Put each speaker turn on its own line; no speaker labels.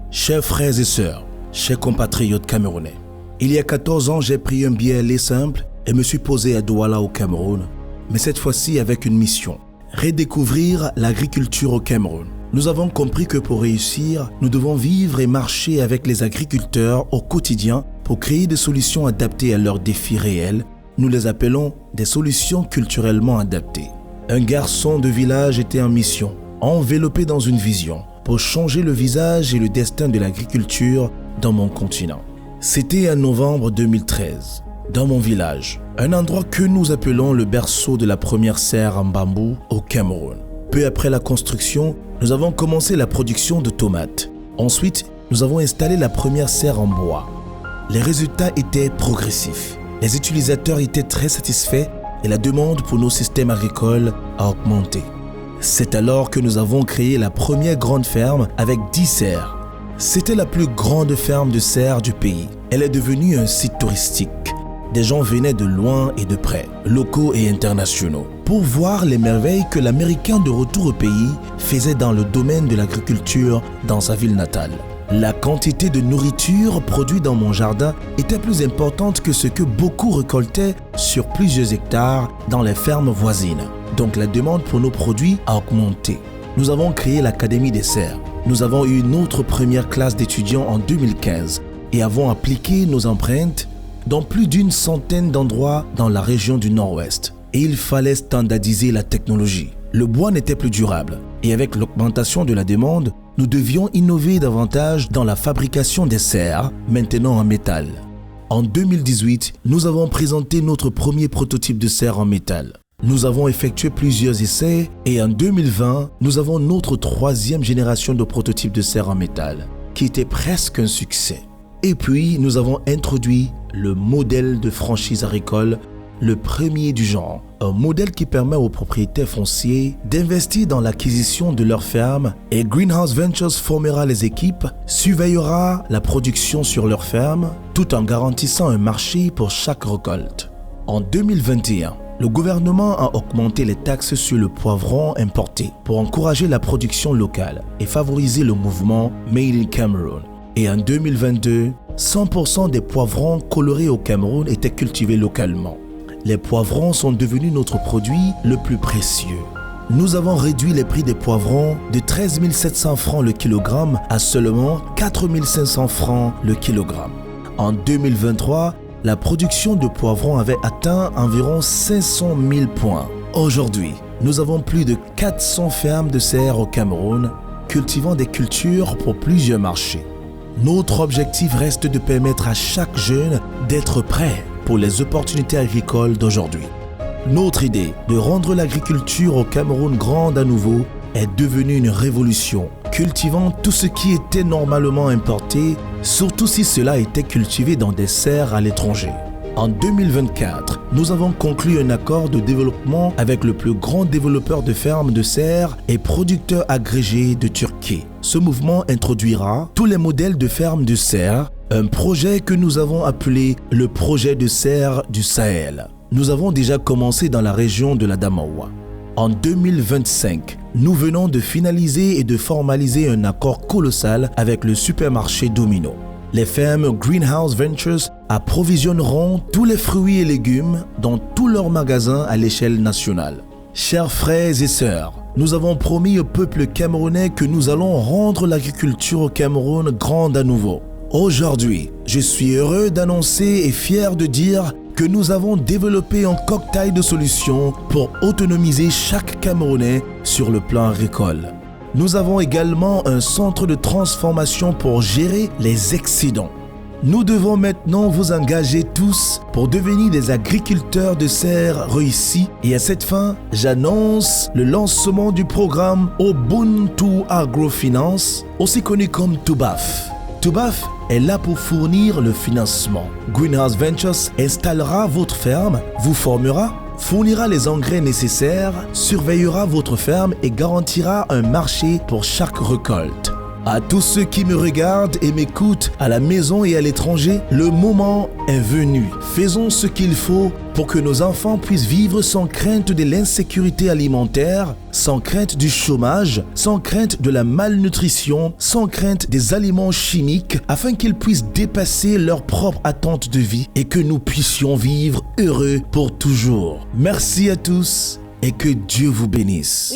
Chers frères et sœurs, chers compatriotes camerounais, il y a 14 ans, j'ai pris un billet aller simple et me suis posé à Douala au Cameroun, mais cette fois-ci avec une mission, redécouvrir l'agriculture au Cameroun. Nous avons compris que pour réussir, nous devons vivre et marcher avec les agriculteurs au quotidien pour créer des solutions adaptées à leurs défis réels. Nous les appelons des solutions culturellement adaptées. Un garçon de village était en mission, enveloppé dans une vision, pour changer le visage et le destin de l'agriculture dans mon continent. C'était en novembre 2013, dans mon village, un endroit que nous appelons le berceau de la première serre en bambou au Cameroun. Peu après la construction, nous avons commencé la production de tomates. Ensuite, nous avons installé la première serre en bois. Les résultats étaient progressifs. Les utilisateurs étaient très satisfaits et la demande pour nos systèmes agricoles a augmenté. C'est alors que nous avons créé la première grande ferme avec 10 serres. C'était la plus grande ferme de serres du pays. Elle est devenue un site touristique. Des gens venaient de loin et de près, locaux et internationaux, pour voir les merveilles que l'Américain de retour au pays faisait dans le domaine de l'agriculture dans sa ville natale. La quantité de nourriture produite dans mon jardin était plus importante que ce que beaucoup récoltaient sur plusieurs hectares dans les fermes voisines. Donc la demande pour nos produits a augmenté. Nous avons créé l'Académie des serres. Nous avons eu notre première classe d'étudiants en 2015 et avons appliqué nos empreintes dans plus d'une centaine d'endroits dans la région du Nord-Ouest. Et il fallait standardiser la technologie. Le bois n'était plus durable et avec l'augmentation de la demande, nous devions innover davantage dans la fabrication des serres, maintenant en métal. En 2018, nous avons présenté notre premier prototype de serre en métal. Nous avons effectué plusieurs essais et en 2020, nous avons notre troisième génération de prototypes de serre en métal, qui était presque un succès. Et puis, nous avons introduit le modèle de franchise agricole, le premier du genre, un modèle qui permet aux propriétaires fonciers d'investir dans l'acquisition de leur ferme et Greenhouse Ventures formera les équipes, surveillera la production sur leur ferme, tout en garantissant un marché pour chaque récolte. En 2021, le gouvernement a augmenté les taxes sur le poivron importé pour encourager la production locale et favoriser le mouvement Made in Cameroon. Et en 2022, 100% des poivrons colorés au Cameroun étaient cultivés localement. Les poivrons sont devenus notre produit le plus précieux. Nous avons réduit les prix des poivrons de 13 700 francs le kilogramme à seulement 4 500 francs le kilogramme. En 2023, la production de poivrons avait atteint environ 500 000 points. Aujourd'hui, nous avons plus de 400 fermes de serres au Cameroun, cultivant des cultures pour plusieurs marchés. Notre objectif reste de permettre à chaque jeune d'être prêt pour les opportunités agricoles d'aujourd'hui. Notre idée de rendre l'agriculture au Cameroun grande à nouveau est devenue une révolution, cultivant tout ce qui était normalement importé, surtout si cela était cultivé dans des serres à l'étranger. En 2024, nous avons conclu un accord de développement avec le plus grand développeur de fermes de serres et producteur agrégé de Turquie. Ce mouvement introduira tous les modèles de fermes de serres, un projet que nous avons appelé le projet de serres du Sahel. Nous avons déjà commencé dans la région de l'Adamawa. En 2025, nous venons de finaliser et de formaliser un accord colossal avec le supermarché Domino. Les fermes Greenhouse Ventures approvisionneront tous les fruits et légumes dans tous leurs magasins à l'échelle nationale. Chers frères et sœurs, nous avons promis au peuple camerounais que nous allons rendre l'agriculture au Cameroun grande à nouveau. Aujourd'hui, je suis heureux d'annoncer et fier de dire que nous avons développé un cocktail de solutions pour autonomiser chaque Camerounais sur le plan agricole. Nous avons également un centre de transformation pour gérer les excédents. Nous devons maintenant vous engager tous pour devenir des agriculteurs de serres réussis. Et à cette fin, j'annonce le lancement du programme Ubuntu Agrofinance, aussi connu comme TUBAF. TUBAF est là pour fournir le financement. Greenhouse Ventures installera votre ferme, vous formera, fournira les engrais nécessaires, surveillera votre ferme et garantira un marché pour chaque récolte. À tous ceux qui me regardent et m'écoutent à la maison et à l'étranger, le moment est venu. Faisons ce qu'il faut pour que nos enfants puissent vivre sans crainte de l'insécurité alimentaire, sans crainte du chômage, sans crainte de la malnutrition, sans crainte des aliments chimiques, afin qu'ils puissent dépasser leurs propres attentes de vie et que nous puissions vivre heureux pour toujours. Merci à tous et que Dieu vous bénisse.